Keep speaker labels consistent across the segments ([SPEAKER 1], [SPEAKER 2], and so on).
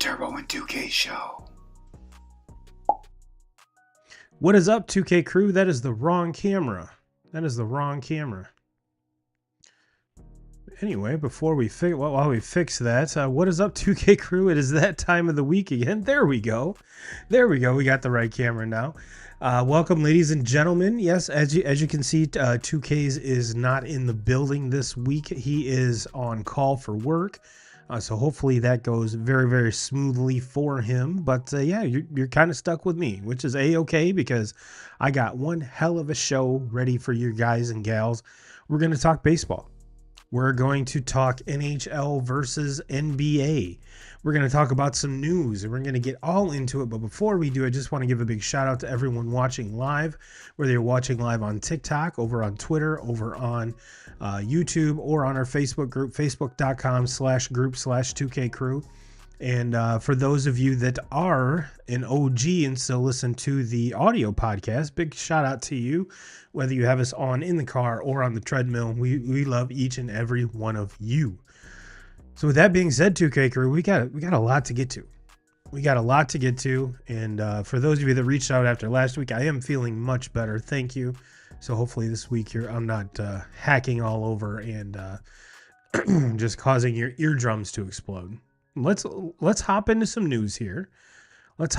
[SPEAKER 1] Turbo and 2K show.
[SPEAKER 2] What is up, 2K crew? That is the wrong camera. That is the wrong camera. Anyway, before we while we fix that, what is up, 2K crew? It is that time of the week again. There we go. There we go. We got the right camera now. Welcome, ladies and gentlemen. Yes, as you can see, 2Ks is not in the building this week. He is on call for work. So hopefully that goes very, very smoothly for him. But yeah, you're kind of stuck with me, which is A-okay, because I got one hell of a show ready for you guys and gals. We're going to talk baseball. We're going to talk NHL versus NBA. We're going to talk about some news, and we're going to get all into it. But before we do, I just want to give a big shout out to everyone watching live, whether you're watching live on TikTok, over on Twitter, over on YouTube, or on our Facebook group, facebook.com/group/2KCrew. And for those of you that are an OG and still listen to the audio podcast, big shout out to you, whether you have us on in the car or on the treadmill. We love each and every one of you. So with that being said, 2K Crew, we got a lot to get to. And for those of you that reached out after last week, I am feeling much better. Thank you. So hopefully this week I'm not hacking all over and just causing your eardrums to explode. Let's hop into some news here. One that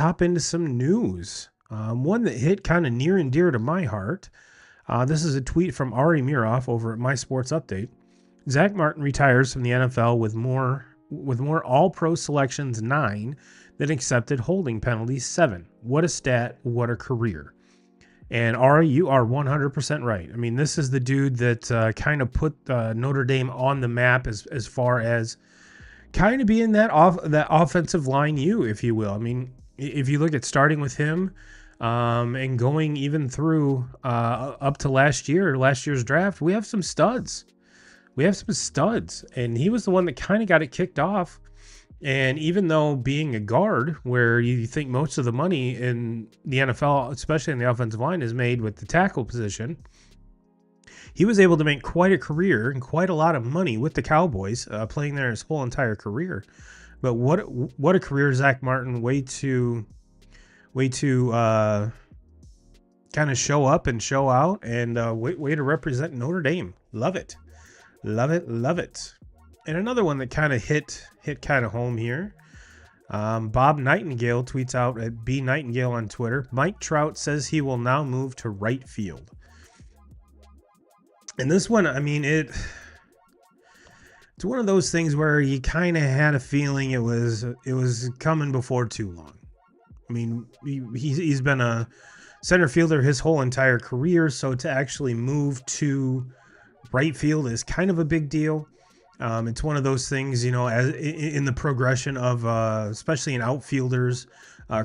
[SPEAKER 2] hit kind of near and dear to my heart. This is a tweet from Ari Miroff over at My Sports Update. Zach Martin retires from the NFL with more All-Pro selections 9 than accepted holding penalties 7. What a stat! What a career! And Ari, you are 100% right. I mean, this is the dude that kind of put Notre Dame on the map as far as kind of being that offensive line if you will. I mean, if you look at starting with him and going even through up to last year's draft, we have some studs. And he was the one that kind of got it kicked off. And even though being a guard, where you think most of the money in the NFL, especially in the offensive line, is made with the tackle position, he was able to make quite a career and quite a lot of money with the Cowboys, playing there his whole entire career. But what a career, Zach Martin! Way to kind of show up and show out, and way to represent Notre Dame. Love it. And another one that kind of hit kind of home here. Bob Nightingale tweets out at B Nightingale on Twitter. Mike Trout says he will now move to right field. And this one, I mean, it's one of those things where you kind of had a feeling it was coming before too long. I mean, he's been a center fielder his whole entire career, so to actually move to right field is kind of a big deal. It's one of those things, as in the progression of especially an outfielder's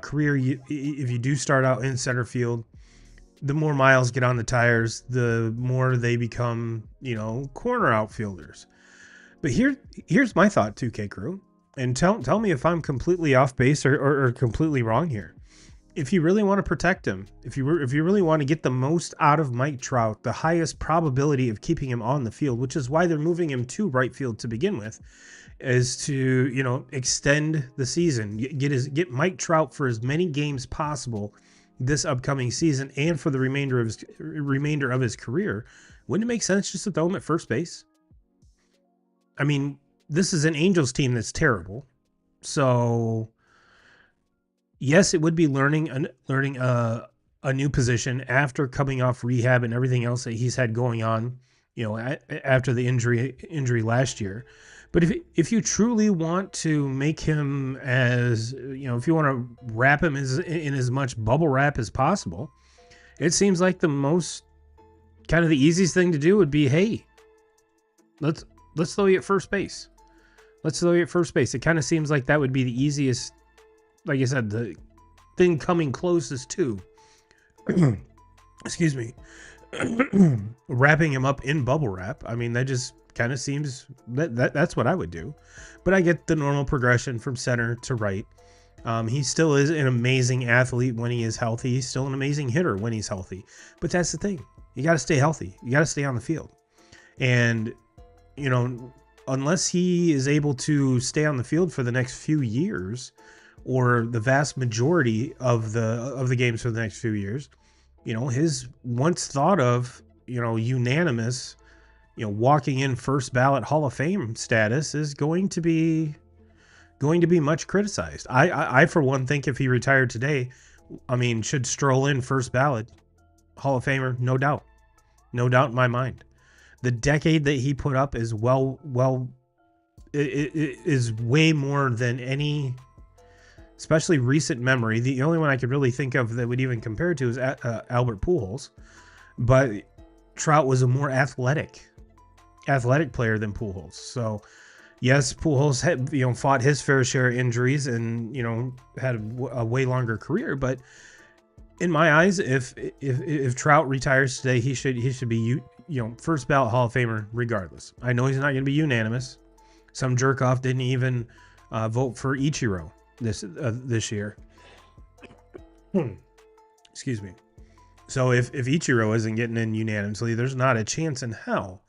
[SPEAKER 2] career, if you do start out in center field, the more miles get on the tires, the more they become, corner outfielders. But here's my thought, 2K Crew, and tell me if I'm completely off base or completely wrong here. If you really want to protect him, if you really want to get the most out of Mike Trout, the highest probability of keeping him on the field, which is why they're moving him to right field to begin with, is to extend the season, get Mike Trout for as many games possible this upcoming season and for the remainder of his career. Wouldn't it make sense just to throw him at first base? I mean, this is an Angels team that's terrible, so yes, it would be learning a new position after coming off rehab and everything else that he's had going on, after the injury last year. But if you truly want to make him as, if you want to wrap him in as much bubble wrap as possible, it seems like the most kind of the easiest thing to do would be, hey, let's throw you at first base. It kind of seems like that would be the easiest, like I said, the thing coming closest to, excuse me, wrapping him up in bubble wrap. I mean, that just kind of seems that's what I would do. But I get the normal progression from center to right. He still is an amazing athlete when he is healthy. He's still an amazing hitter when he's healthy. But that's the thing. You got to stay healthy. You got to stay on the field. And, unless he is able to stay on the field for the next few years, or the vast majority of the games for the next few years, his once thought of, unanimous, walking in first ballot Hall of Fame status is going to be much criticized. I for one think if he retired today, should stroll in first ballot Hall of Famer, no doubt in my mind. The decade that he put up is well it is way more than any, especially recent memory. The only one I could really think of that would even compare to is Albert Pujols, but Trout was a more athletic player than Pujols. So yes, Pujols had fought his fair share of injuries and had a way longer career, but in my eyes, if Trout retires today, he should be first ballot Hall of Famer regardless. I know he's not going to be unanimous. Some jerk off didn't even vote for Ichiro this year. Excuse me. So if Ichiro isn't getting in unanimously, there's not a chance in hell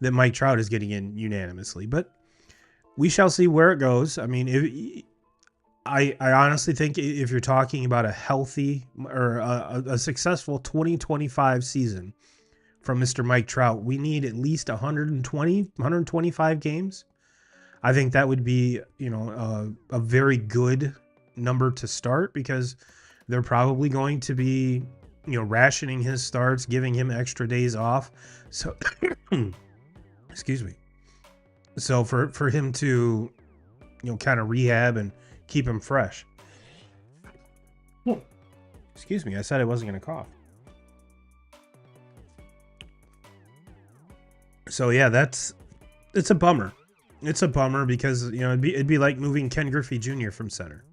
[SPEAKER 2] that Mike Trout is getting in unanimously. But we shall see where it goes. I mean, I honestly think if you're talking about a healthy or a successful 2025 season from Mr. Mike Trout, we need at least 125 games. I think that would be, a very good number to start, because they're probably going to be, rationing his starts, giving him extra days off. So, excuse me. So for him to, kind of rehab and keep him fresh. Excuse me, I said I wasn't going to cough. So yeah, it's a bummer. It's a bummer because, it'd be like moving Ken Griffey Jr. from center.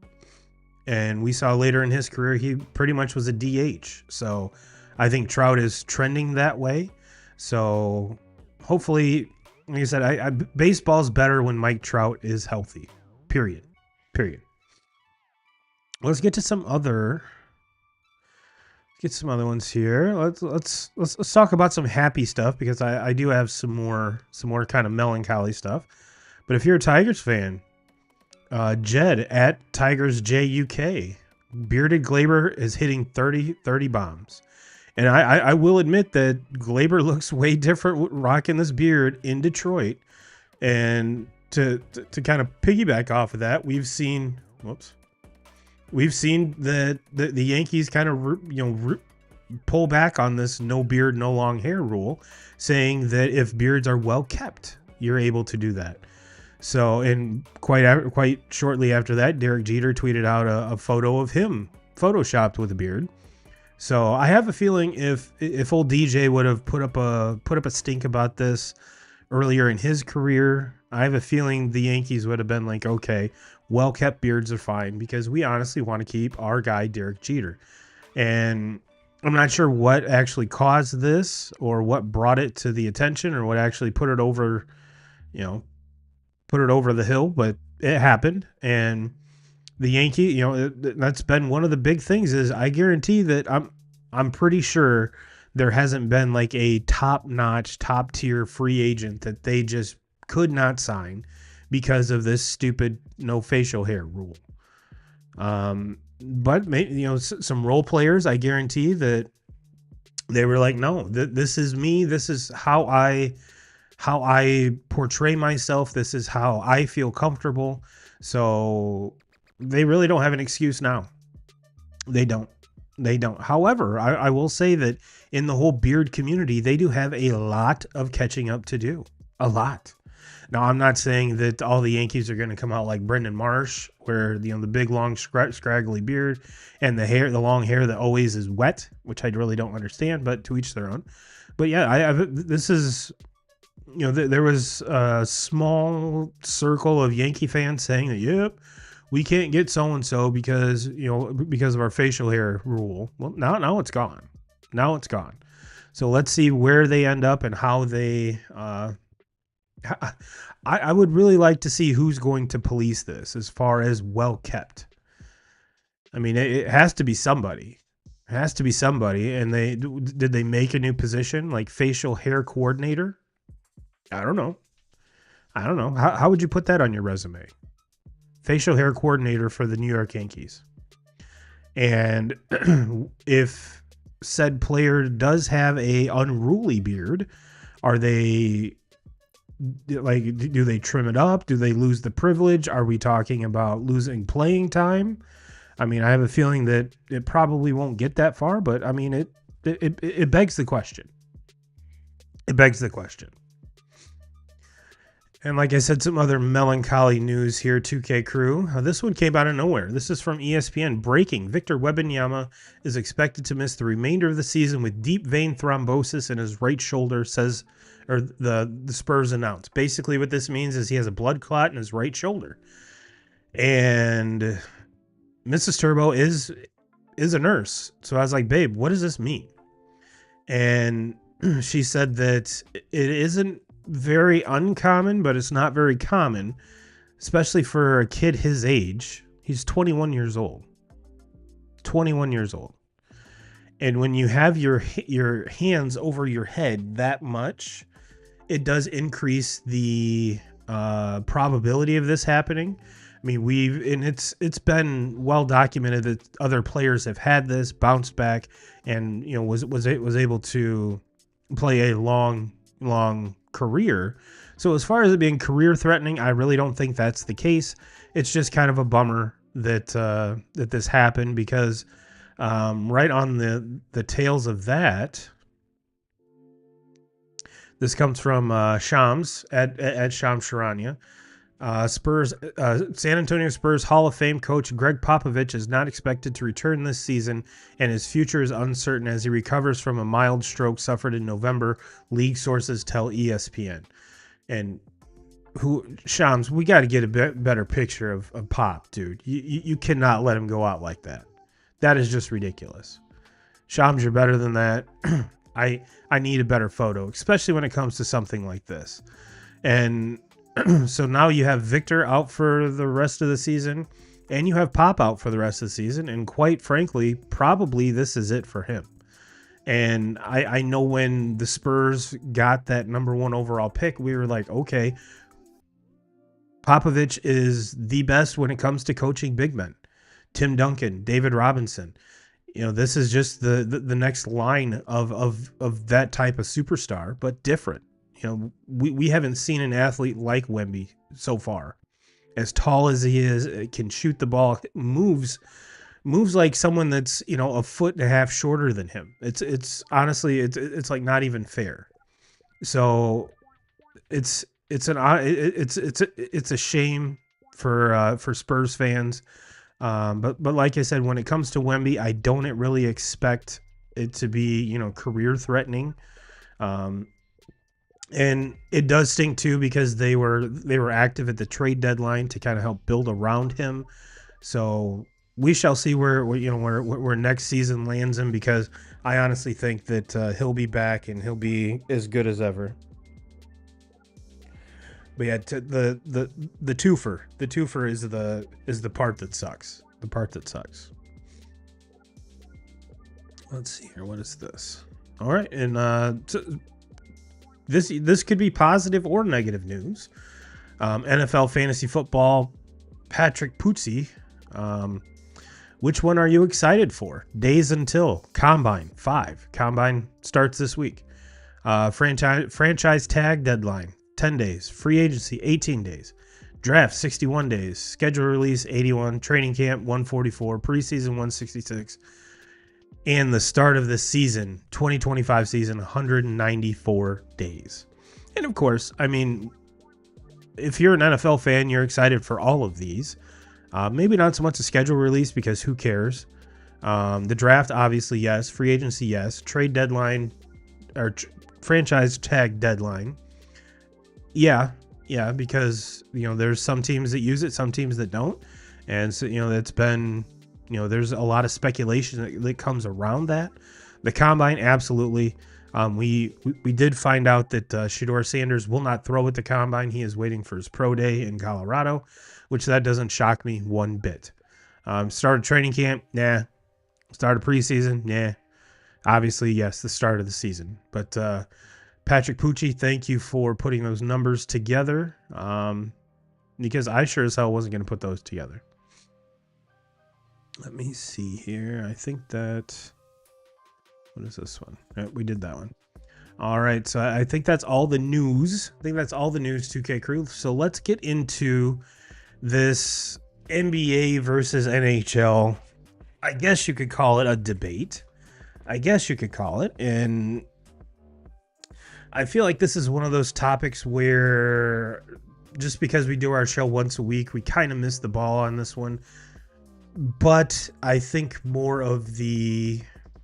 [SPEAKER 2] And we saw later in his career, he pretty much was a DH. So I think Trout is trending that way. So hopefully, like I said, baseball's better when Mike Trout is healthy. Period. Let's get to some other ones here. Let's talk about some happy stuff, because I do have some more kind of melancholy stuff. But if you're a Tigers fan, Jed at Tigers JUK, bearded Glaber is hitting 30 bombs. And I will admit that Glaber looks way different rocking this beard in Detroit. And to kind of piggyback off of that, we've seen that the Yankees kind of pull back on this no beard, no long hair rule, saying that if beards are well kept, you're able to do that. So, and quite shortly after that, Derek Jeter tweeted out a photo of him photoshopped with a beard. So I have a feeling if old DJ would have put up a stink about this earlier in his career, I have a feeling the Yankees would have been like, okay, well-kept beards are fine, because we honestly want to keep our guy Derek Jeter. And I'm not sure what actually caused this, or what brought it to the attention, or what actually put it over the hill, but it happened. And the Yankee, that's been one of the big things, is I guarantee that I'm pretty sure there hasn't been like a top-notch, top-tier free agent that they just could not sign because of this stupid no facial hair rule. But maybe, some role players, I guarantee that they were like, no, this is me. This is how I portray myself. This is how I feel comfortable. So they really don't have an excuse now. They don't. However, I will say that in the whole beard community, they do have a lot of catching up to do. A lot. Now, I'm not saying that all the Yankees are going to come out like Brendan Marsh, where the big long scraggly beard and the long hair that always is wet, which I really don't understand, but to each their own. But yeah, this is, there was a small circle of Yankee fans saying that, yep, we can't get so-and-so because of our facial hair rule. Well, now it's gone. Now it's gone. So let's see where they end up and how they, I would really like to see who's going to police this as far as well kept. I mean, it has to be somebody. It has to be somebody. And did they make a new position like facial hair coordinator? I don't know. How would you put that on your resume? Facial hair coordinator for the New York Yankees. And if said player does have a unruly beard, are they like, do they trim it up? Do they lose the privilege? Are we talking about losing playing time? I mean, I have a feeling that it probably won't get that far, but I mean, it begs the question. It begs the question. And like I said, some other melancholy news here, 2K crew. This one came out of nowhere. This is from ESPN. Breaking. Victor Wembanyama is expected to miss the remainder of the season with deep vein thrombosis in his right shoulder, says, or the Spurs announced. Basically what this means is he has a blood clot in his right shoulder. And Mrs. Turbo is a nurse. So I was like, babe, what does this mean? And she said that it isn't very uncommon, but it's not very common, especially for a kid his age. He's 21 years old. 21 years old. And when you have your hands over your head that much, it does increase the probability of this happening. I mean, it's been well documented that other players have had this, bounced back, and was able to play a long career. So as far as it being career threatening, I really don't think that's the case. It's just kind of a bummer that that this happened, because right on the tails of that, this comes from Shams at Shams Sharania. San Antonio Spurs Hall of Fame coach Greg Popovich is not expected to return this season, and his future is uncertain as he recovers from a mild stroke suffered in November, league sources tell ESPN. And Shams, we got to get a better picture of Pop, dude. You cannot let him go out like that. That is just ridiculous. Shams, you're better than that. I need a better photo, especially when it comes to something like this. And so now you have Victor out for the rest of the season, and you have Pop out for the rest of the season. And quite frankly, probably this is it for him. And I know when the Spurs got that #1 overall pick, we were like, okay, Popovich is the best when it comes to coaching big men. Tim Duncan, David Robinson. This is just the next line of that type of superstar, but different. We haven't seen an athlete like Wemby so far. As tall as he is, can shoot the ball, moves like someone that's, a foot and a half shorter than him. It's honestly, it's like not even fair. So it's a shame for Spurs fans. But like I said, when it comes to Wemby, I don't really expect it to be, career threatening. And it does stink too, because they were active at the trade deadline to kind of help build around him. So we shall see where next season lands him, because I honestly think that he'll be back and he'll be as good as ever. But yeah, the twofer is the part that sucks. The part that sucks. Let's see here. What is this? All right, and this could be positive or negative news. NFL fantasy football, Patrick Pucci. Which one are you excited for? Days until Combine 5. Combine starts this week. Franchise tag deadline 10 days. Free agency 18 days. Draft 61 days. Schedule release 81. Training camp 144. Preseason 166. And the start of the season, 2025 season, 194 days. And of course, I mean, if you're an NFL fan, you're excited for all of these. Maybe not so much the schedule release, because who cares? The draft, obviously, yes. Free agency, yes. Trade deadline, or franchise tag deadline. Yeah, because, there's some teams that use it, some teams that don't. And so, it's been... there's a lot of speculation that comes around that. The Combine, absolutely. We did find out that Shedeur Sanders will not throw at the Combine. He is waiting for his pro day in Colorado, which that doesn't shock me one bit. Started training camp? Nah. Started preseason? Nah. Obviously, yes, the start of the season. But Patrick Pucci, thank you for putting those numbers together, because I sure as hell wasn't going to put those together. Let me see here. I think that... What is this one? We did that one. All right, so I think that's all the news. 2K crew. So let's get into this NBA versus NHL. I guess you could call it a debate. And I feel like this is one of those topics where just because we do our show once a week, we kind of missed the ball on this one. But I think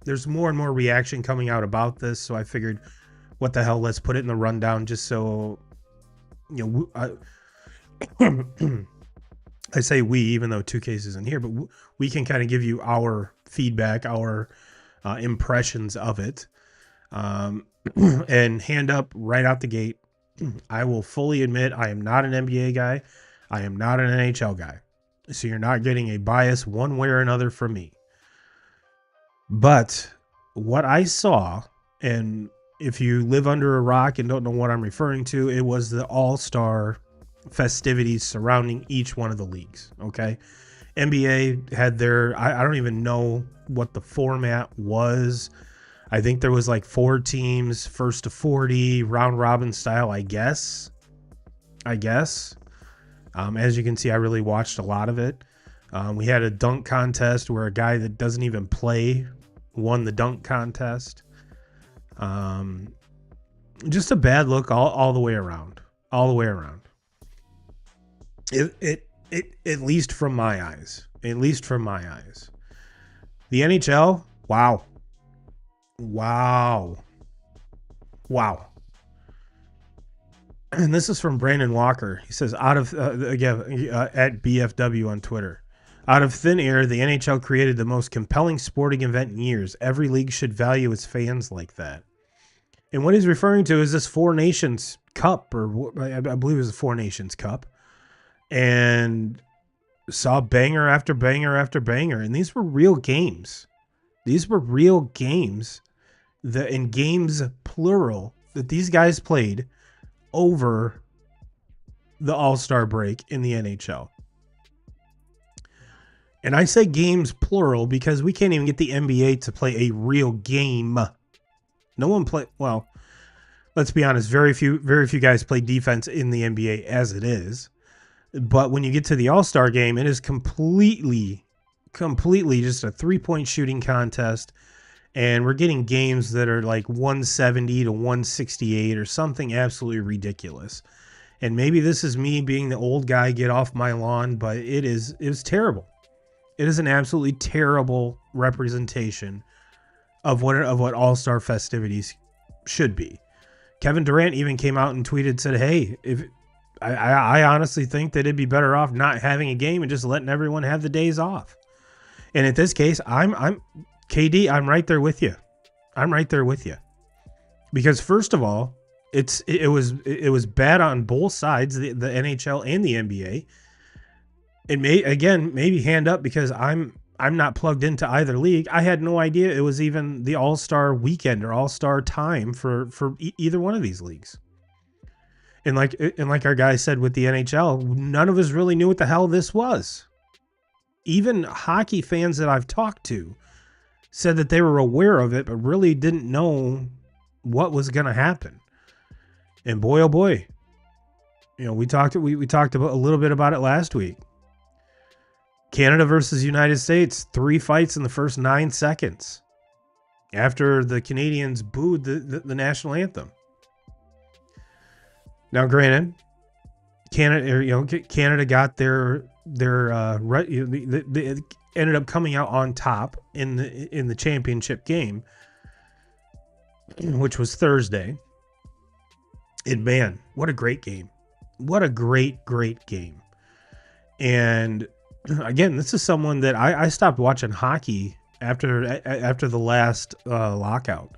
[SPEAKER 2] there's more and more reaction coming out about this, so I figured, what the hell, let's put it in the rundown just so, I say we, even though 2Ks isn't here, but we can kind of give you our feedback, our impressions of it. And hand up right out the gate, I will fully admit I am not an NBA guy. I am not an NHL guy. So you're not getting a bias one way or another from me. But what I saw, and if you live under a rock and don't know what I'm referring to, it was the All-Star festivities surrounding each one of the leagues. Okay. NBA had I don't even know what the format was. I think there was like 4 teams, first to 40, round robin style, I guess. As you can see, I really watched a lot of it. We had a dunk contest where a guy that doesn't even play won the dunk contest. Just a bad look all the way around. All the way around. It at least from my eyes. At least from my eyes. The NHL, wow. And this is from Brandon Walker. He says, at BFW on Twitter, out of thin air, the NHL created the most compelling sporting event in years. Every league should value its fans like that. And what he's referring to is this Four Nations Cup, or I believe it was the Four Nations Cup, and saw banger after banger after banger. And these were real games. These were real games, in games plural, that these guys played over the All-Star break in the NHL. And I say games plural because we can't even get the NBA to play a real game. No one play, well, let's be honest, very few guys play defense in the NBA as it is. But when you get to the All-Star game, it is completely just a 3-point shooting contest. And we're getting games that are like 170 to 168 or something absolutely ridiculous. And maybe this is me being the old guy, get off my lawn, but it was terrible. It is an absolutely terrible representation of what All-Star festivities should be. Kevin Durant even came out and tweeted, said, hey, I honestly think that it'd be better off not having a game and just letting everyone have the days off. And in this case, I'm KD, I'm right there with you. I'm right there with you. Because first of all, it was bad on both sides, the NHL and the NBA. It maybe hand up because I'm not plugged into either league. I had no idea it was even the All-Star weekend or All-Star time for either one of these leagues. And like our guy said with the NHL, none of us really knew what the hell this was. Even hockey fans that I've talked to said that they were aware of it, but really didn't know what was going to happen. And boy, oh boy, we talked a little bit about it last week. Canada versus United States, 3 fights in the first 9 seconds after the Canadians booed the national anthem. Now, granted, Canada got they ended up coming out on top in the championship game, which was Thursday. And man, what a great game. What a great game. And again, this is someone that I stopped watching hockey after the last lockout.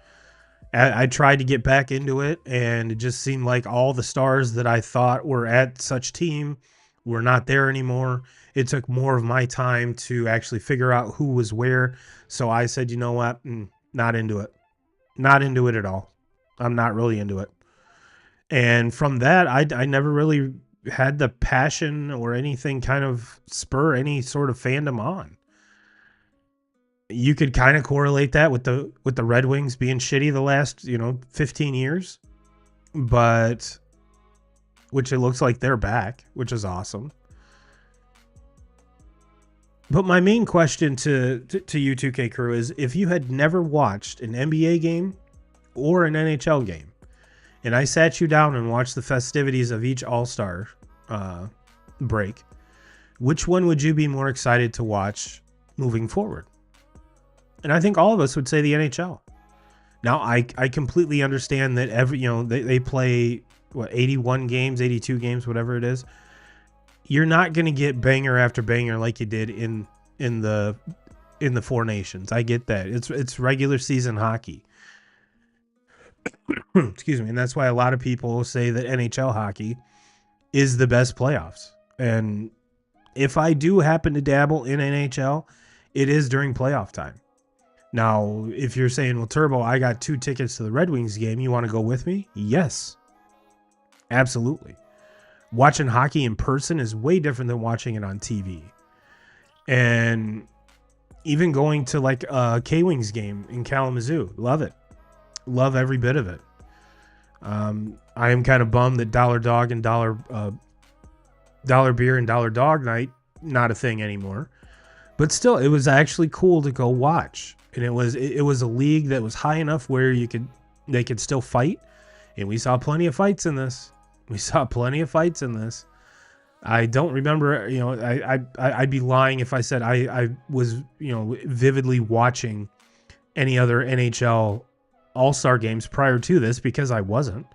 [SPEAKER 2] I tried to get back into it, and it just seemed like all the stars that I thought were at such team were not there anymore. It took more of my time to actually figure out who was where. So I said, you know what? Not into it. Not into it at all. I'm not really into it. And from that, I never really had the passion or anything kind of spur any sort of fandom on. You could kind of correlate that with the Red Wings being shitty the last 15 years, but which it looks like they're back, which is awesome. But my main question to you 2K crew is, if you had never watched an NBA game or an NHL game, and I sat you down and watched the festivities of each All-Star break, which one would you be more excited to watch moving forward? And I think all of us would say the NHL. Now, I completely understand that they play, 81 games, 82 games, whatever it is. You're not going to get banger after banger like you did in the Four Nations. I get that. It's regular season hockey. Excuse me. And that's why a lot of people say that NHL hockey is the best playoffs. And if I do happen to dabble in NHL, it is during playoff time. Now, if you're saying, well, Turbo, I got 2 tickets to the Red Wings game. You want to go with me? Yes. Absolutely. Watching hockey in person is way different than watching it on TV. And even going to like a K-Wings game in Kalamazoo, love it. Love every bit of it. I am kind of bummed that Dollar Dog and Dollar Beer and Dollar Dog Night, not a thing anymore. But still, it was actually cool to go watch. And it was a league that was high enough where they could still fight. And we saw plenty of fights in this. I don't remember, I'd be lying if I said I was, vividly watching any other NHL All-Star games prior to this, because I wasn't.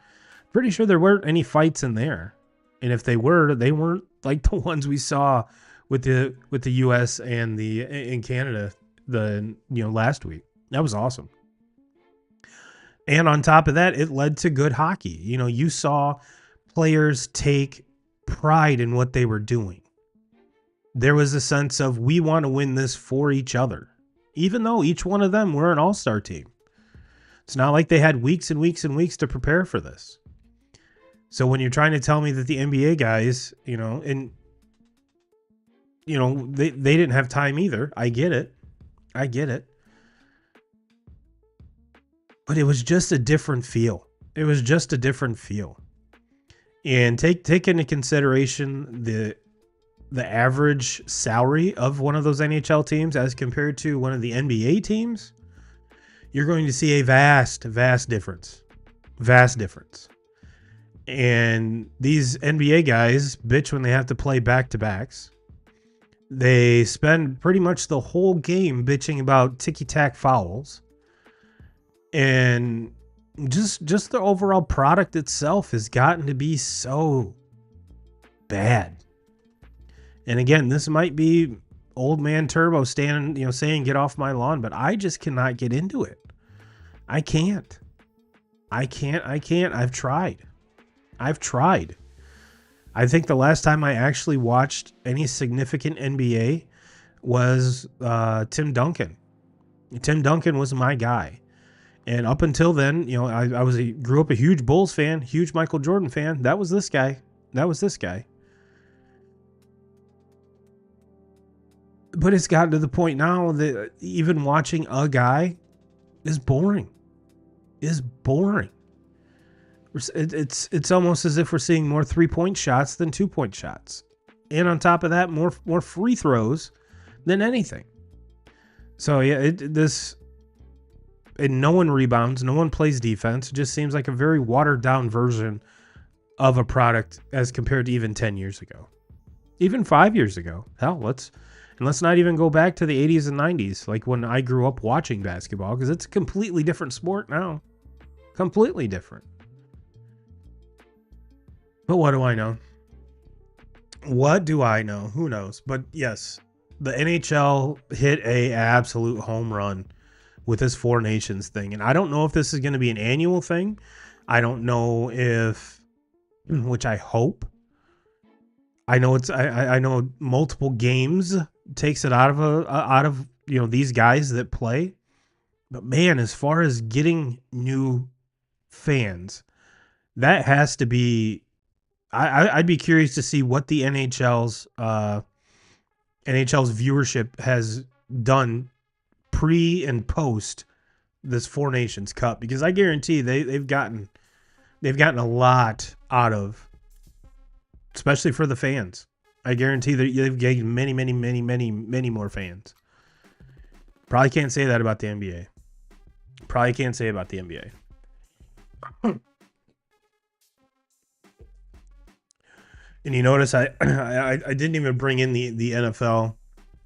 [SPEAKER 2] Pretty sure there weren't any fights in there. And if they were, they weren't like the ones we saw with the US and in Canada last week. That was awesome. And on top of that, it led to good hockey. You saw players take pride in what they were doing. There was a sense of, we want to win this for each other, even though each one of them were an all-star team. It's not like they had weeks and weeks and weeks to prepare for this. So when you're trying to tell me that the NBA guys, they didn't have time either. I get it. But it was just a different feel. And take into consideration the average salary of one of those NHL teams as compared to one of the NBA teams. You're going to see a vast difference. And these NBA guys bitch when they have to play back-to-backs. They spend pretty much the whole game bitching about ticky-tack fouls. And just the overall product itself has gotten to be so bad. And again, this might be old man Turbo standing, saying, get off my lawn, but I just cannot get into it. I can't. I've tried. I think the last time I actually watched any significant NBA was Tim Duncan. Tim Duncan was my guy. And up until then, I grew up a huge Bulls fan, huge Michael Jordan fan. That was this guy. But it's gotten to the point now that even watching a guy is boring. It's almost as if we're seeing more 3-point shots than 2-point shots. And on top of that, more free throws than anything. So yeah, and no one rebounds, no one plays defense. It just seems like a very watered down version of a product as compared to even 10 years ago. Even 5 years ago. Hell, let's not even go back to the 80s and 90s, like when I grew up watching basketball, because it's a completely different sport now. Completely different. But what do I know? Who knows? But yes, the NHL hit a absolute home run with this Four Nations thing. And I don't know if this is going to be an annual thing. I don't know which I hope. I know multiple games takes it out of these guys that play. But man, as far as getting new fans, that has to be, I'd be curious to see what the NHL's viewership has done pre and post this Four Nations Cup, because I guarantee they've gotten a lot out of, especially for the fans. I guarantee that they've gained many more fans. Probably can't say that about the NBA. And you notice I didn't even bring in the NFL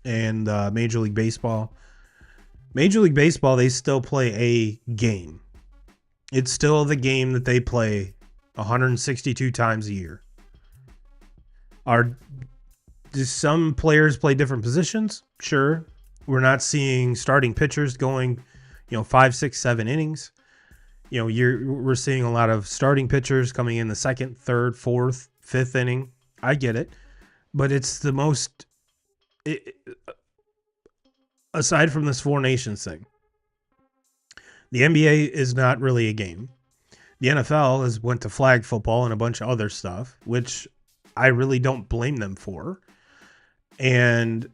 [SPEAKER 2] and Major League Baseball. Major League Baseball, they still play a game. It's still the game that they play 162 times a year. Do some players play different positions? Sure. We're not seeing starting pitchers going, 5, 6, 7 innings. We're seeing a lot of starting pitchers coming in the second, third, fourth, fifth inning. I get it, but it's the most. Aside from this Four Nations thing, the NBA is not really a game. The NFL has went to flag football and a bunch of other stuff, which I really don't blame them for. And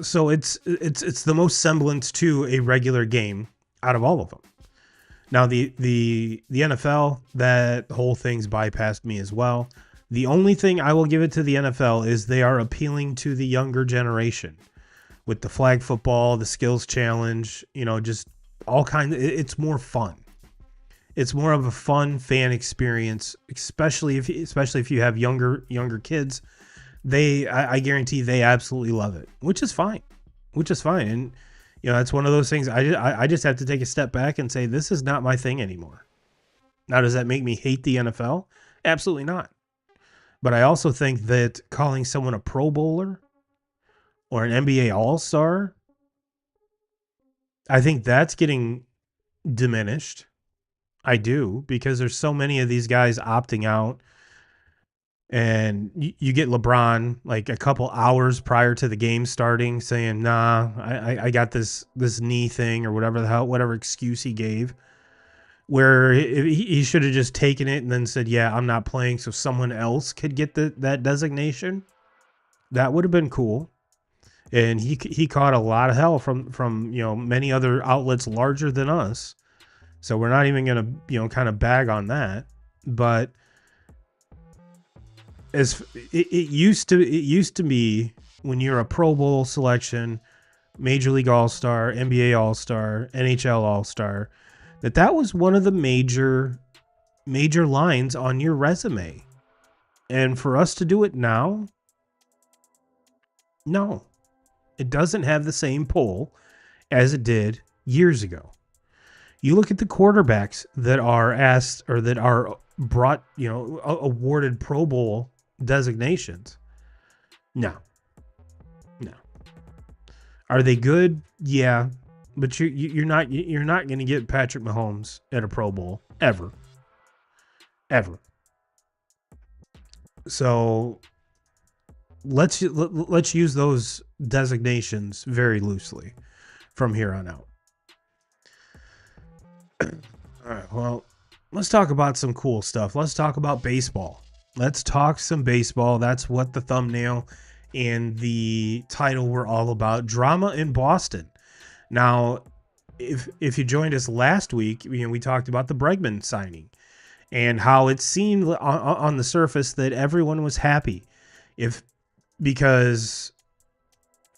[SPEAKER 2] so it's the most semblance to a regular game out of all of them. Now the NFL, that whole thing's bypassed me as well. The only thing I will give it to the NFL is they are appealing to the younger generation with the flag football, the skills challenge, just all kinds of, it's more fun. It's more of a fun fan experience, especially if you have younger kids. I guarantee they absolutely love it, which is fine. And it's one of those things. I just have to take a step back and say this is not my thing anymore. Now, does that make me hate the NFL? Absolutely not. But I also think that calling someone a Pro Bowler or an NBA All-Star, I think that's getting diminished. I do, because there's so many of these guys opting out. And you get LeBron like a couple hours prior to the game starting saying, nah, I got this knee thing or whatever excuse he gave, where he should have just taken it and then said, yeah, I'm not playing, so someone else could get that designation. That would have been cool. And he caught a lot of hell from many other outlets larger than us. So we're not even going to, kind of bag on that. But as it used to be when you're a Pro Bowl selection, Major League All-Star, NBA All-Star, NHL All-Star, that was one of the major lines on your resume. And for us to do it now, no, it doesn't have the same pull as it did years ago. You look at the quarterbacks that are asked or that are brought, awarded Pro Bowl designations. No. Are they good? Yeah, but you're not going to get Patrick Mahomes at a Pro Bowl ever. So let's use those designations very loosely from here on out. All right, well, let's talk about some cool stuff. Let's talk about baseball. Let's talk some baseball. That's what the thumbnail and the title were all about. Drama in Boston. Now, if you joined us last week, we talked about the Bregman signing and how it seemed on the surface that everyone was happy. Because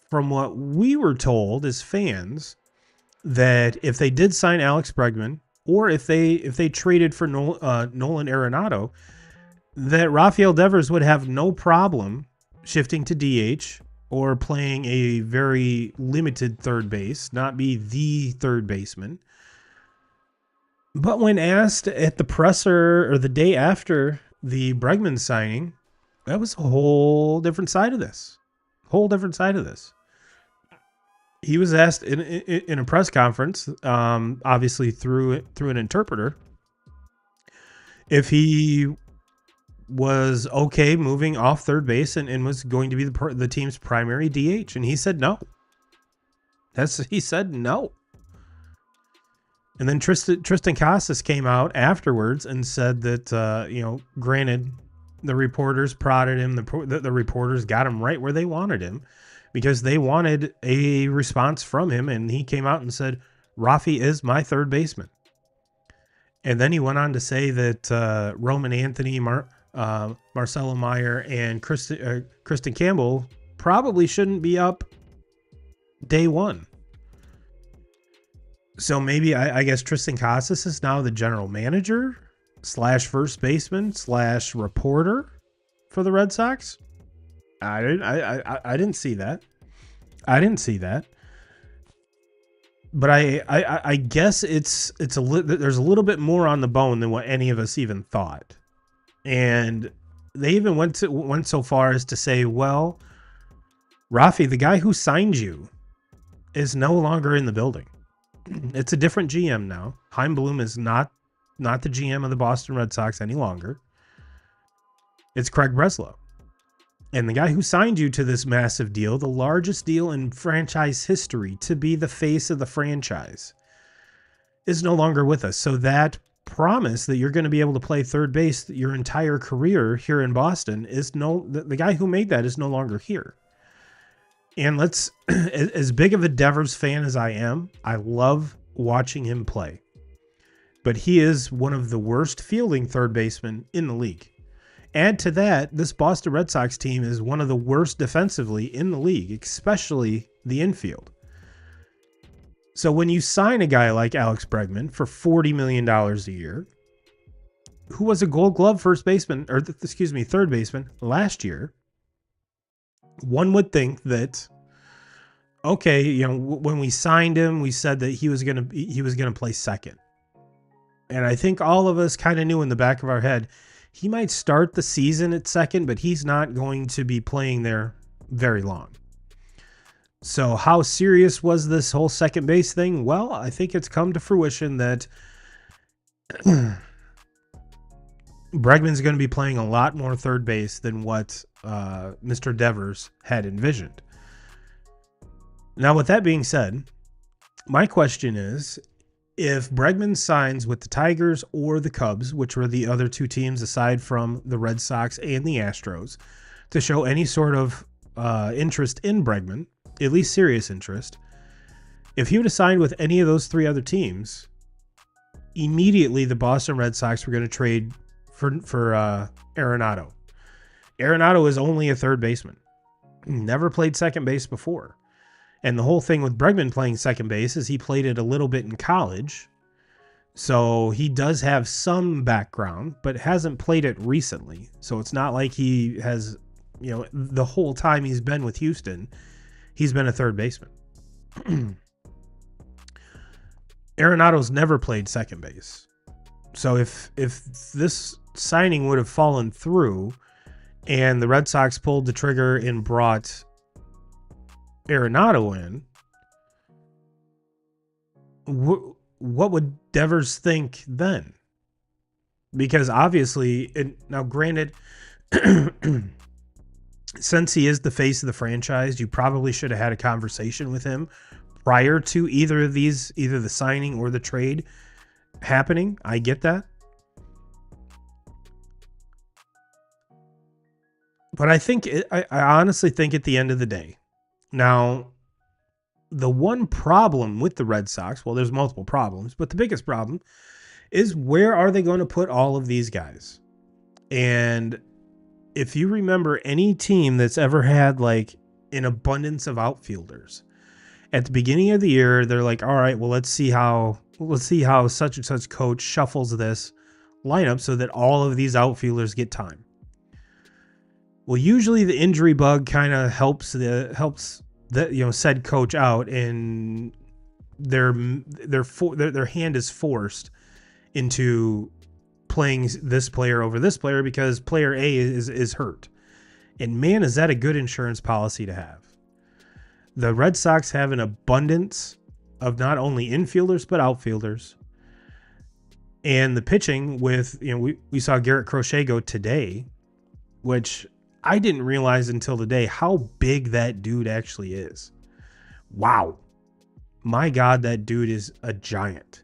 [SPEAKER 2] from what we were told as fans, that if they did sign Alex Bregman, or if they traded for Nolan Arenado, that Rafael Devers would have no problem shifting to DH or playing a very limited third base, not be the third baseman. But when asked at the presser or the day after the Bregman signing, that was a whole different side of this. He was asked in a press conference, obviously through an interpreter, if he was okay moving off third base and was going to be the team's primary DH, and he said no. He said no. And then Tristan Casas came out afterwards and said that granted, the reporters prodded him. The reporters got him right where they wanted him, because they wanted a response from him, and he came out and said, Rafi is my third baseman. And then he went on to say that Roman Anthony, Marcelo Meyer, and Kristen Campbell probably shouldn't be up day one. So maybe I guess Tristan Casas is now the general manager / first baseman / reporter for the Red Sox. I didn't see that. I didn't see that. But I guess there's a little bit more on the bone than what any of us even thought. And they even went so far as to say, well, Rafi, the guy who signed you is no longer in the building. It's a different GM now. Chaim Bloom is not the GM of the Boston Red Sox any longer. It's Craig Breslow. And the guy who signed you to this massive deal, the largest deal in franchise history to be the face of the franchise, is no longer with us. So that promise that you're going to be able to play third base your entire career here in Boston the guy who made that is no longer here. And as big of a Devers fan as I am, I love watching him play. But he is one of the worst fielding third basemen in the league. Add to that, this Boston Red Sox team is one of the worst defensively in the league, especially the infield. So when you sign a guy like Alex Bregman for $40 million a year, who was a Gold Glove third baseman last year, one would think that, okay, when we signed him, we said that he was gonna play second, and I think all of us kind of knew in the back of our head he might start the season at second, but he's not going to be playing there very long. So how serious was this whole second base thing? Well, I think it's come to fruition that Bregman's going to be playing a lot more third base than what Mr. Devers had envisioned. Now, with that being said, my question is, if Bregman signs with the Tigers or the Cubs, which were the other two teams aside from the Red Sox and the Astros, to show any sort of interest in Bregman, at least serious interest, if he would have signed with any of those three other teams, immediately the Boston Red Sox were going to trade for Arenado. Arenado is only a third baseman. Never played second base before. And the whole thing with Bregman playing second base is he played it a little bit in college. So he does have some background, but hasn't played it recently. So it's not like he has, the whole time he's been with Houston, he's been a third baseman. Arenado's never played second base. So if this signing would have fallen through and the Red Sox pulled the trigger and brought Arenado in, what would Devers think then? Because obviously, now granted, since he is the face of the franchise, you probably should have had a conversation with him prior to either the signing or the trade happening. I get that. But I honestly think at the end of the day, now, the one problem with the Red Sox, well, there's multiple problems, but the biggest problem is where are they going to put all of these guys? And if you remember any team that's ever had like an abundance of outfielders, at the beginning of the year, they're like, all right, well, let's see how such and such coach shuffles this lineup so that all of these outfielders get time. Well, usually the injury bug kind of helps said coach out, and their hand is forced into playing this player over this player because player A is hurt. And man, is that a good insurance policy to have. The Red Sox have an abundance of not only infielders but outfielders. And the pitching with, we saw Garrett Crochet go today, which I didn't realize until today how big that dude actually is. Wow. My God, that dude is a giant.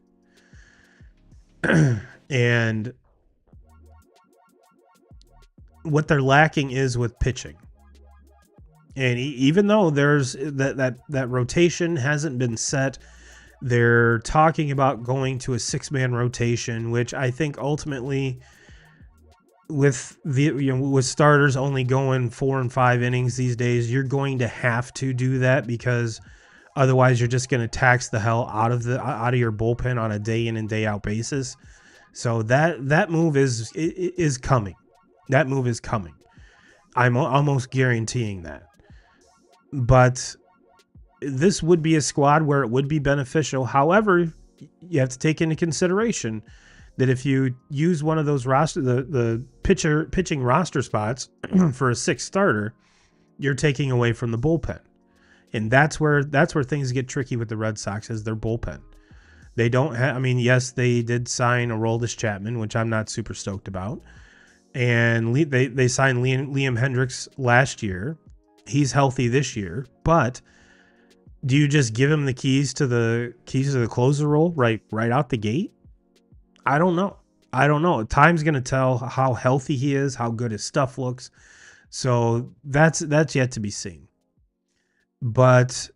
[SPEAKER 2] And what they're lacking is with pitching. And even though there's that rotation hasn't been set, they're talking about going to a 6-man rotation, which I think ultimately, with with starters only going 4 and 5 innings these days, you're going to have to do that because otherwise you're just going to tax the hell out of your bullpen on a day in and day out basis. So that move is coming. That move is coming. I'm almost guaranteeing that. But this would be a squad where it would be beneficial. However, you have to take into consideration that if you use one of those the pitching roster spots for a sixth starter, you're taking away from the bullpen. And that's where things get tricky with the Red Sox, is their bullpen. They don't have, I mean, yes, they did sign Aroldis Chapman, which I'm not super stoked about. And they signed Liam Hendricks last year. He's healthy this year, but do you just give him the keys to the closer role right out the gate? I don't know. Time's going to tell how healthy he is, how good his stuff looks. So that's yet to be seen. But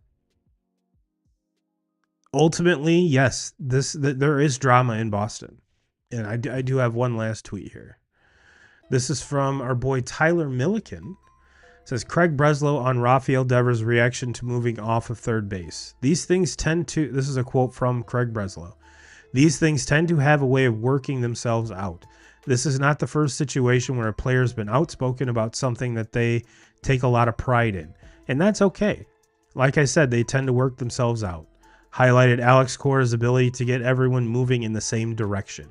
[SPEAKER 2] ultimately, yes, there is drama in Boston. And I do have one last tweet here. This is from our boy Tyler Milliken. It says, Craig Breslow on Rafael Devers' reaction to moving off of third base. This is a quote from Craig Breslow. These things tend to have a way of working themselves out. This is not the first situation where a player's been outspoken about something that they take a lot of pride in. And that's okay. Like I said, they tend to work themselves out. Highlighted Alex Cora's ability to get everyone moving in the same direction.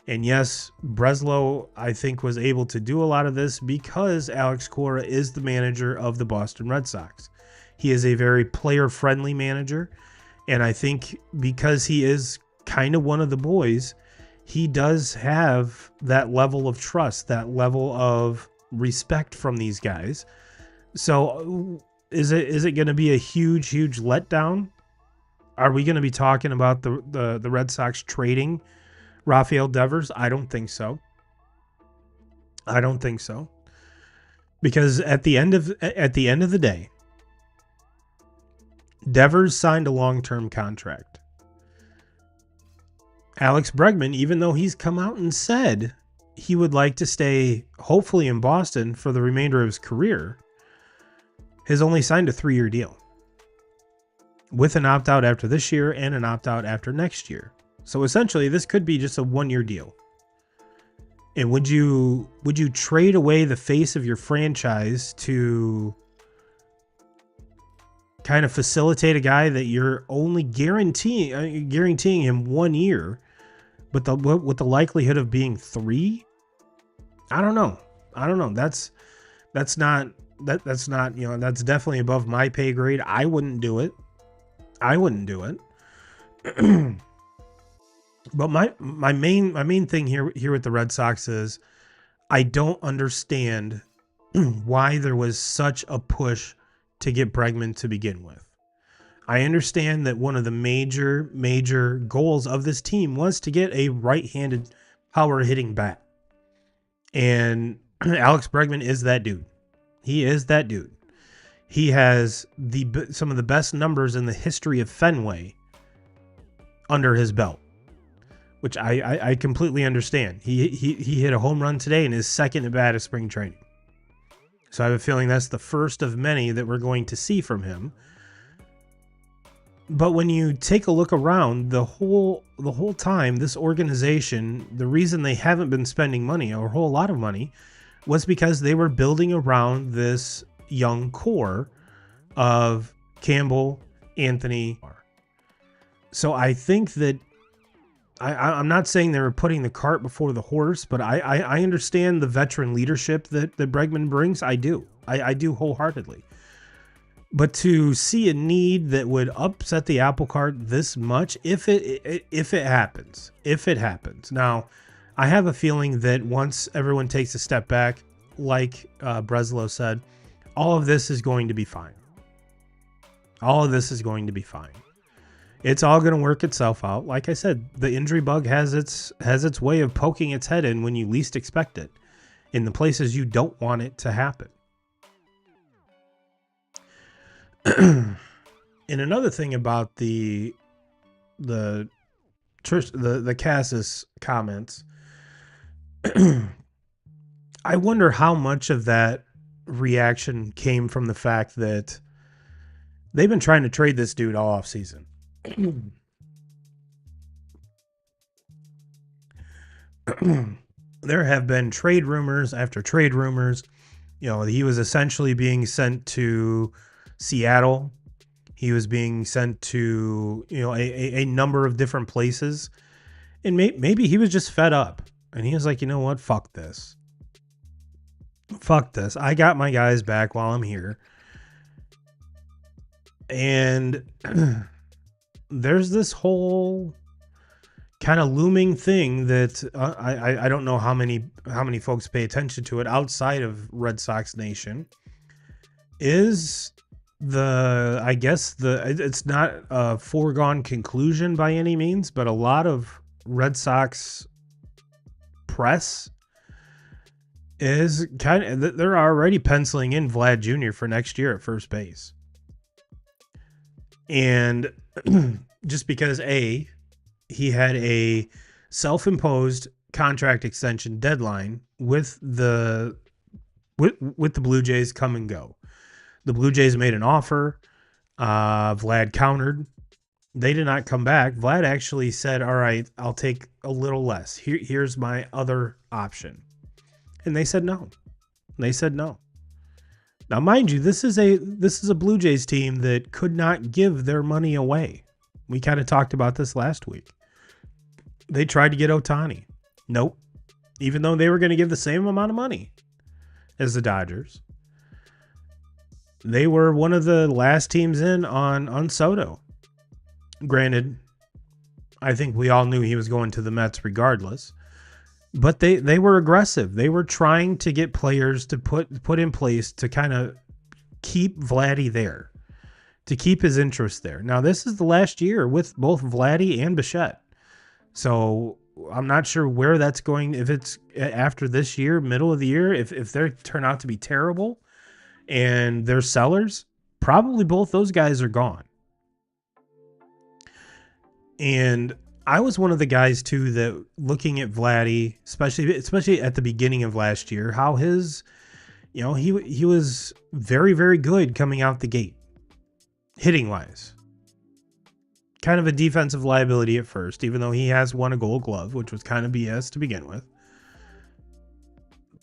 [SPEAKER 2] And yes, Breslow, I think, was able to do a lot of this because Alex Cora is the manager of the Boston Red Sox. He is a very player-friendly manager. And I think because he is kind of one of the boys, he does have that level of trust, that level of respect from these guys. So is it going to be a huge letdown? Are we going to be talking about the Red Sox trading Rafael Devers? I don't think so. Because at the end of the day, Devers signed a long-term contract. Alex Bregman, even though he's come out and said he would like to stay, hopefully, in Boston for the remainder of his career, has only signed a 3-year deal with an opt-out after this year and an opt-out after next year. So essentially, this could be just a 1-year deal. And would you trade away the face of your franchise to kind of facilitate a guy that you're only guaranteeing him 1 year, but with the likelihood of being 3? I don't know. That's not, that's definitely above my pay grade. I wouldn't do it. But my main thing here with the Red Sox is I don't understand why there was such a push to get Bregman to begin with. I understand that one of the major goals of this team was to get a right-handed power hitting bat. And Alex Bregman is that dude. He is that dude. He has some of the best numbers in the history of Fenway under his belt, which I completely understand. He hit a home run today in his second at bat of spring training. So I have a feeling that's the first of many that we're going to see from him. But when you take a look around the whole time, this organization, the reason they haven't been spending money, or a whole lot of money, was because they were building around this young core of Campbell, Anthony. So I think that I'm not saying they were putting the cart before the horse, but I understand the veteran leadership that Bregman brings. I do wholeheartedly. But to see a need that would upset the apple cart this much, if it happens. Now, I have a feeling that once everyone takes a step back, like Breslow said, all of this is going to be fine. It's all going to work itself out. Like I said, the injury bug has its way of poking its head in when you least expect it, in the places you don't want it to happen. And another thing about the Cassis comments, I wonder how much of that reaction came from the fact that they've been trying to trade this dude all off season. There have been trade rumors after trade rumors. He was essentially being sent to Seattle. He was being sent to, a number of different places. And maybe he was just fed up. And he was like, you know what? Fuck this. Fuck this. I got my guys back while I'm here. And there's this whole kind of looming thing that I don't know how many folks pay attention to it outside of Red Sox Nation. Is it's not a foregone conclusion by any means, but a lot of Red Sox press is they're already penciling in Vlad Jr. for next year at first base. And just because he had a self-imposed contract extension deadline with the Blue Jays come and go. The Blue Jays made an offer. Vlad countered. They did not come back. Vlad actually said, all right, I'll take a little less. Here's my other option. And they said no. Now, mind you, this is a Blue Jays team that could not give their money away. We kind of talked about this last week. They tried to get Ohtani. Nope. Even though they were going to give the same amount of money as the Dodgers. They were one of the last teams in on Soto. Granted, I think we all knew he was going to the Mets regardless. But they were aggressive. They were trying to get players to put in place to kind of keep Vladdy there, to keep his interest there. Now, this is the last year with both Vladdy and Bichette. So I'm not sure where that's going. If it's after this year, middle of the year, if they turn out to be terrible and they're sellers, probably both those guys are gone. And I was one of the guys too that looking at Vladdy, especially at the beginning of last year, how his, he was very, very good coming out the gate, hitting wise. Kind of a defensive liability at first, even though he has won a Gold Glove, which was kind of BS to begin with.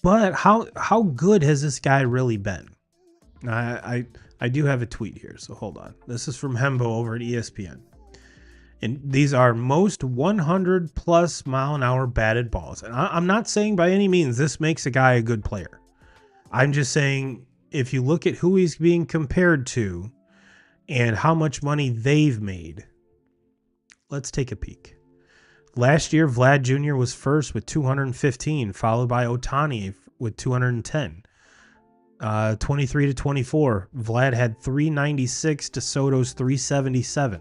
[SPEAKER 2] But how good has this guy really been? I do have a tweet here, so hold on. This is from Hembo over at ESPN. And these are most 100 plus mile an hour batted balls. And I'm not saying by any means this makes a guy a good player. I'm just saying if you look at who he's being compared to and how much money they've made, let's take a peek. Last year, Vlad Jr. was first with 215, followed by Ohtani with 210. 23 to 24, Vlad had 396 to Soto's 377.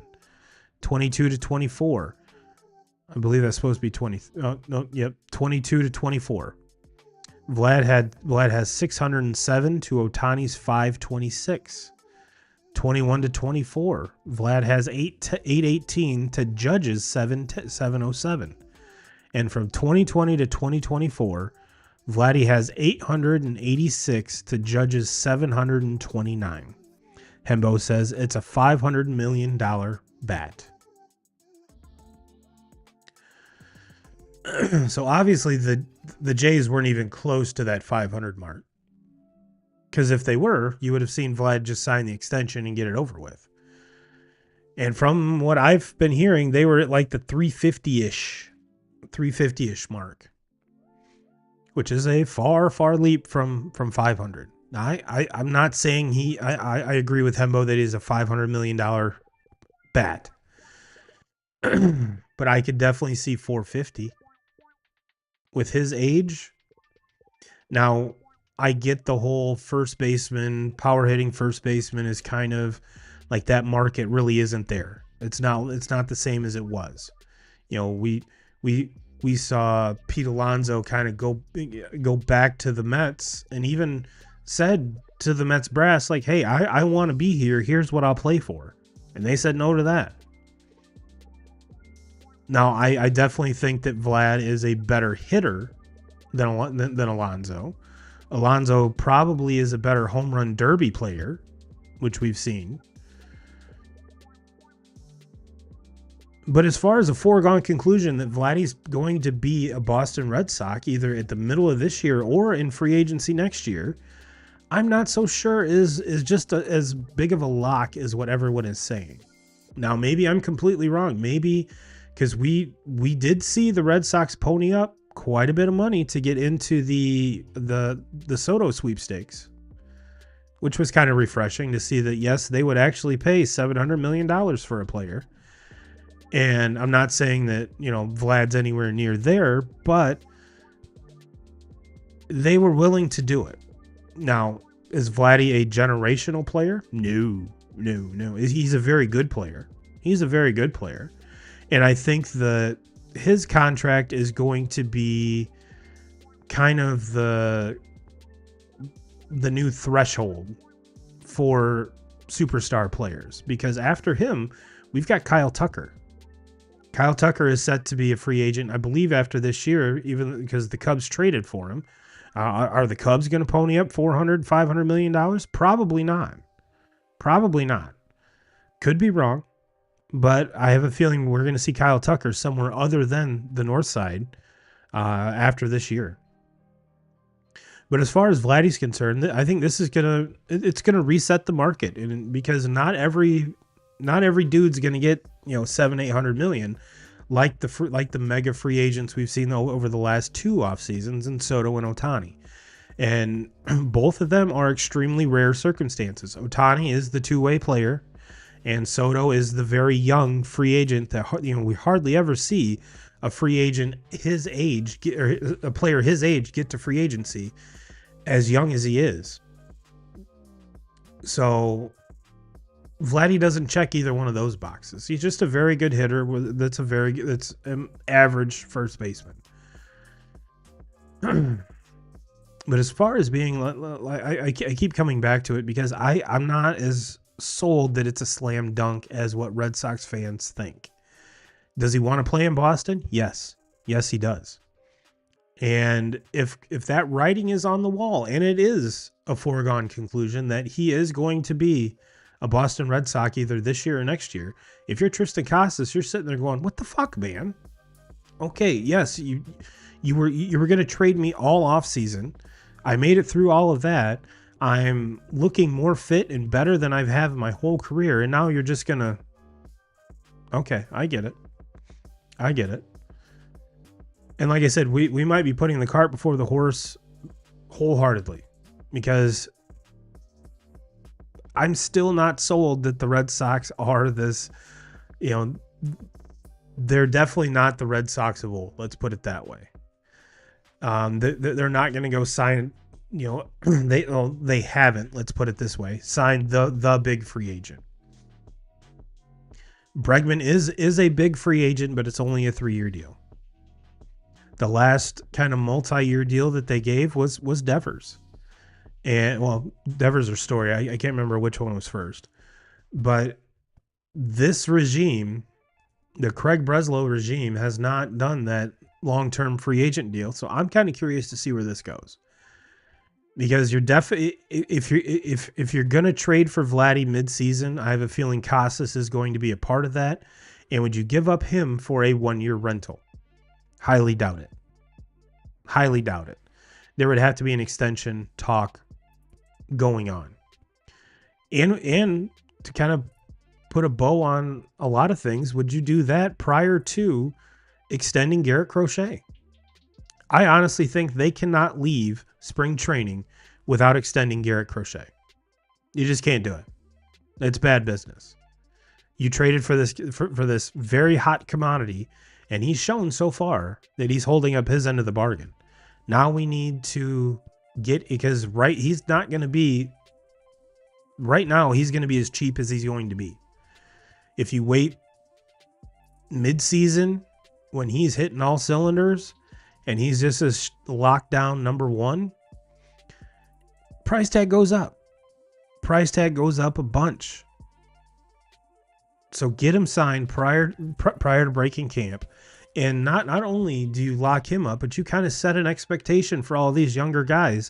[SPEAKER 2] 22 to 24. I believe that's supposed to be 20. Oh, no, yep. 22 to 24. Vlad has 607 to Ohtani's 526. 21 to 24. Vlad has 818 to Judge's 707. And from 2020 to 2024, Vladdy has 886 to Judge's 729. Hembo says it's a $500 million bat. So obviously the Jays weren't even close to that 500 mark. Because if they were, you would have seen Vlad just sign the extension and get it over with. And from what I've been hearing, they were at like the 350-ish mark. Which is a far, far leap from 500. Now, I'm not saying I agree with Hembo that he's a $500 million bat. But I could definitely see 450. With his age, now I get the whole first baseman, power hitting first baseman is kind of like that market really isn't there. It's not the same as it was. We saw Pete Alonso kind of go back to the Mets and even said to the Mets brass, like, hey, I want to be here. Here's what I'll play for. And they said no to that. Now, I definitely think that Vlad is a better hitter than Alonso. Alonso probably is a better home run derby player, which we've seen. But as far as a foregone conclusion that Vladdy's going to be a Boston Red Sox either at the middle of this year or in free agency next year, I'm not so sure is just as big of a lock as what everyone is saying. Now, maybe I'm completely wrong. Maybe because we did see the Red Sox pony up quite a bit of money to get into the Soto sweepstakes, which was kind of refreshing to see that, yes, they would actually pay $700 million for a player. And I'm not saying that, Vlad's anywhere near there, but they were willing to do it. Now, is Vladdy a generational player? No. He's a very good player. And I think that his contract is going to be kind of the new threshold for superstar players, because after him, we've got Kyle Tucker. Kyle Tucker is set to be a free agent, I believe, after this year, even because the Cubs traded for him. Are the Cubs going to pony up $400-500 million? Probably not. Could be wrong, but I have a feeling we're going to see Kyle Tucker somewhere other than the North Side after this year. But as far as Vladdy's concerned, I think this is gonna reset the market, and because not every dude's gonna get $700-800 million like the mega free agents we've seen over the last 2 off seasons in Soto and Ohtani. And both of them are extremely rare circumstances. Ohtani is the two-way player, and Soto is the very young free agent that we hardly ever see a free agent his age, or a player his age, get to free agency as young as he is. So Vladdy doesn't check either one of those boxes. He's just a very good hitter. That's an average first baseman. But as far as being, I keep coming back to it because I'm not as sold that it's a slam dunk as what Red Sox fans think. Does he want to play in Boston? Yes, he does. And if that writing is on the wall, and it is a foregone conclusion that he is going to be a Boston Red Sox either this year or next year, if you're Tristan Casas, you're sitting there going, what the fuck, man? Okay, yes, you were going to trade me all off season. I made it through all of that. I'm looking more fit and better than I've had my whole career, and now you're just going to... Okay, I get it. And like I said, we might be putting the cart before the horse wholeheartedly, because I'm still not sold that the Red Sox are this, they're definitely not the Red Sox of old. Let's put it that way. They're not going to go sign, they haven't, let's put it this way, signed the big free agent. Bregman is a big free agent, but it's only a 3-year deal. The last kind of multi-year deal that they gave was Devers. And, well, Devers or Story, I can't remember which one was first. But this regime, the Craig Breslow regime, has not done that long-term free agent deal. So I'm kind of curious to see where this goes. Because you're definitely, if you're going to trade for Vladdy mid-season, I have a feeling Casas is going to be a part of that. And would you give up him for a 1-year rental? Highly doubt it. There would have to be an extension talk going on. And to kind of put a bow on a lot of things, would you do that prior to extending Garrett Crochet? I honestly think they cannot leave spring training without extending Garrett Crochet. You just can't do it. It's bad business. You traded for this very hot commodity, and he's shown so far that he's holding up his end of the bargain. Now we need to get, because he's not going to be, right now he's going to be as cheap as he's going to be. If you wait mid-season when he's hitting all cylinders and he's just a lockdown number 1, price tag goes up. Price tag goes up a bunch. So get him signed prior to breaking camp. And not only do you lock him up, but you kind of set an expectation for all these younger guys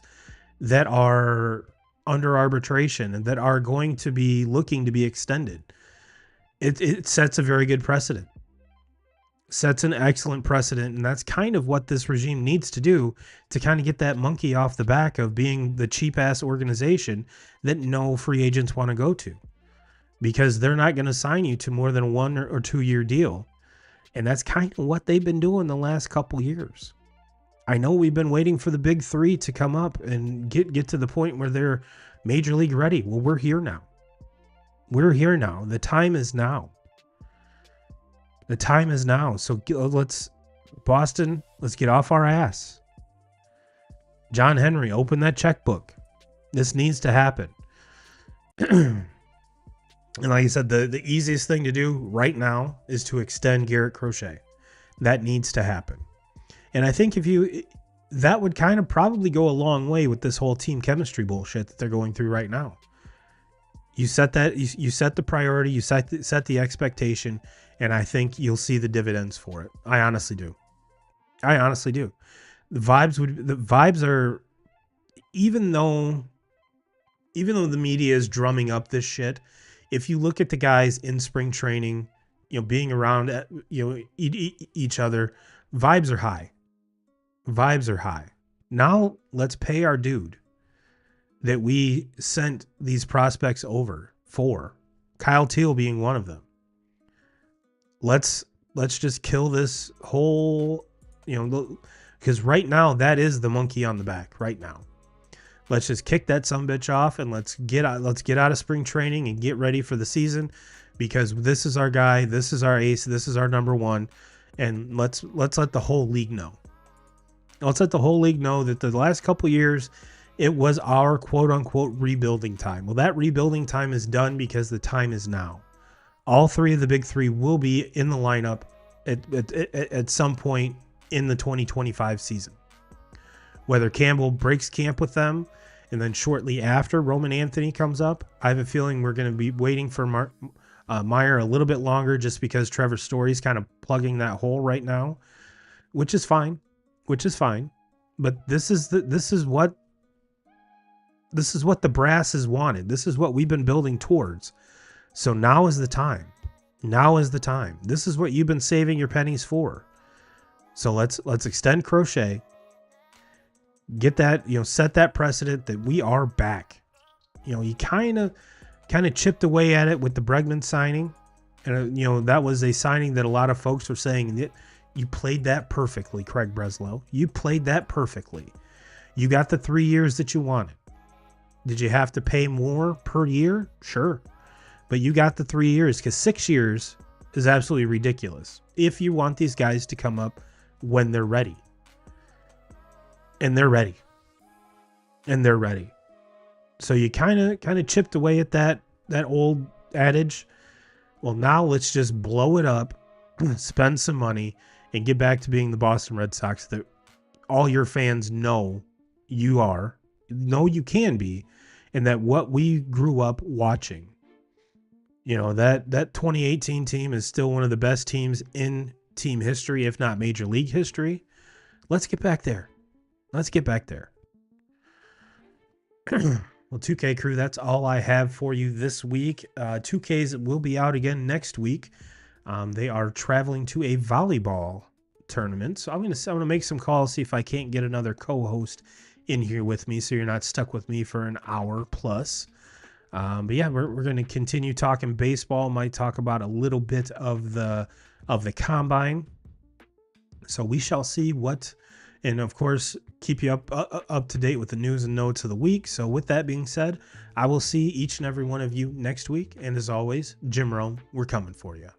[SPEAKER 2] that are under arbitration and that are going to be looking to be extended. It sets a very good precedent. sets an excellent precedent, and that's kind of what this regime needs to do to kind of get that monkey off the back of being the cheap-ass organization that no free agents want to go to, because they're not going to sign you to more than a 1 or 2 year deal. And that's kind of what they've been doing the last couple years. I know we've been waiting for the big three to come up and get to the point where they're major league ready. Well, we're here now. We're here now. The time is now. The time is now. So Boston, let's get off our ass. John Henry, open that checkbook. This needs to happen. And like I said, the easiest thing to do right now is to extend Garrett Crochet. That needs to happen. And I think that would kind of probably go a long way with this whole team chemistry bullshit that they're going through right now. You set that, you set the priority, you set the expectation, and I think you'll see the dividends for it. I honestly do. I honestly do. The vibes are, even though the media is drumming up this shit, if you look at the guys in spring training, being around, each other, vibes are high. Vibes are high. Now let's pay our dude that we sent these prospects over for, Kyle Teal being one of them. Let's just kill this whole, because right now that is the monkey on the back right now. Let's just kick that sumbitch off and let's get out of spring training and get ready for the season, because this is our guy, this is our ace, this is our number one, and let's let the whole league know. Let's let the whole league know that the last couple years it was our quote unquote rebuilding time. Well, that rebuilding time is done because the time is now. All three of the big three will be in the lineup at some point in the 2025 season. Whether Campbell breaks camp with them and then shortly after Roman Anthony comes up, I have a feeling we're going to be waiting for Meyer a little bit longer, just because Trevor Story's kind of plugging that hole right now, which is fine. But this is what the brass has wanted. This is what we've been building towards. So now is the time. Now is the time. This is what you've been saving your pennies for. So let's extend Crochet. Get that, set that precedent that we are back. You kind of chipped away at it with the Bregman signing. And, that was a signing that a lot of folks were saying that you played that perfectly, Craig Breslow. You played that perfectly. You got the 3 years that you wanted. Did you have to pay more per year? Sure. But you got the 3 years, because 6 years is absolutely ridiculous if you want these guys to come up when they're ready. And they're ready. So you kind of chipped away at that old adage. Well, now let's just blow it up, spend some money, and get back to being the Boston Red Sox that all your fans know you are, know you can be, and that what we grew up watching. That 2018 team is still one of the best teams in team history, if not major league history. Let's get back there. Well, 2K crew, that's all I have for you this week. 2Ks will be out again next week. They are traveling to a volleyball tournament, so I'm gonna make some calls, see if I can't get another co-host in here with me, so you're not stuck with me for an hour plus. But yeah, we're gonna continue talking baseball. Might talk about a little bit of the combine. So we shall see what. And of course, keep you up to date with the news and notes of the week. So with that being said, I will see each and every one of you next week. And as always, Jim Rome, we're coming for you.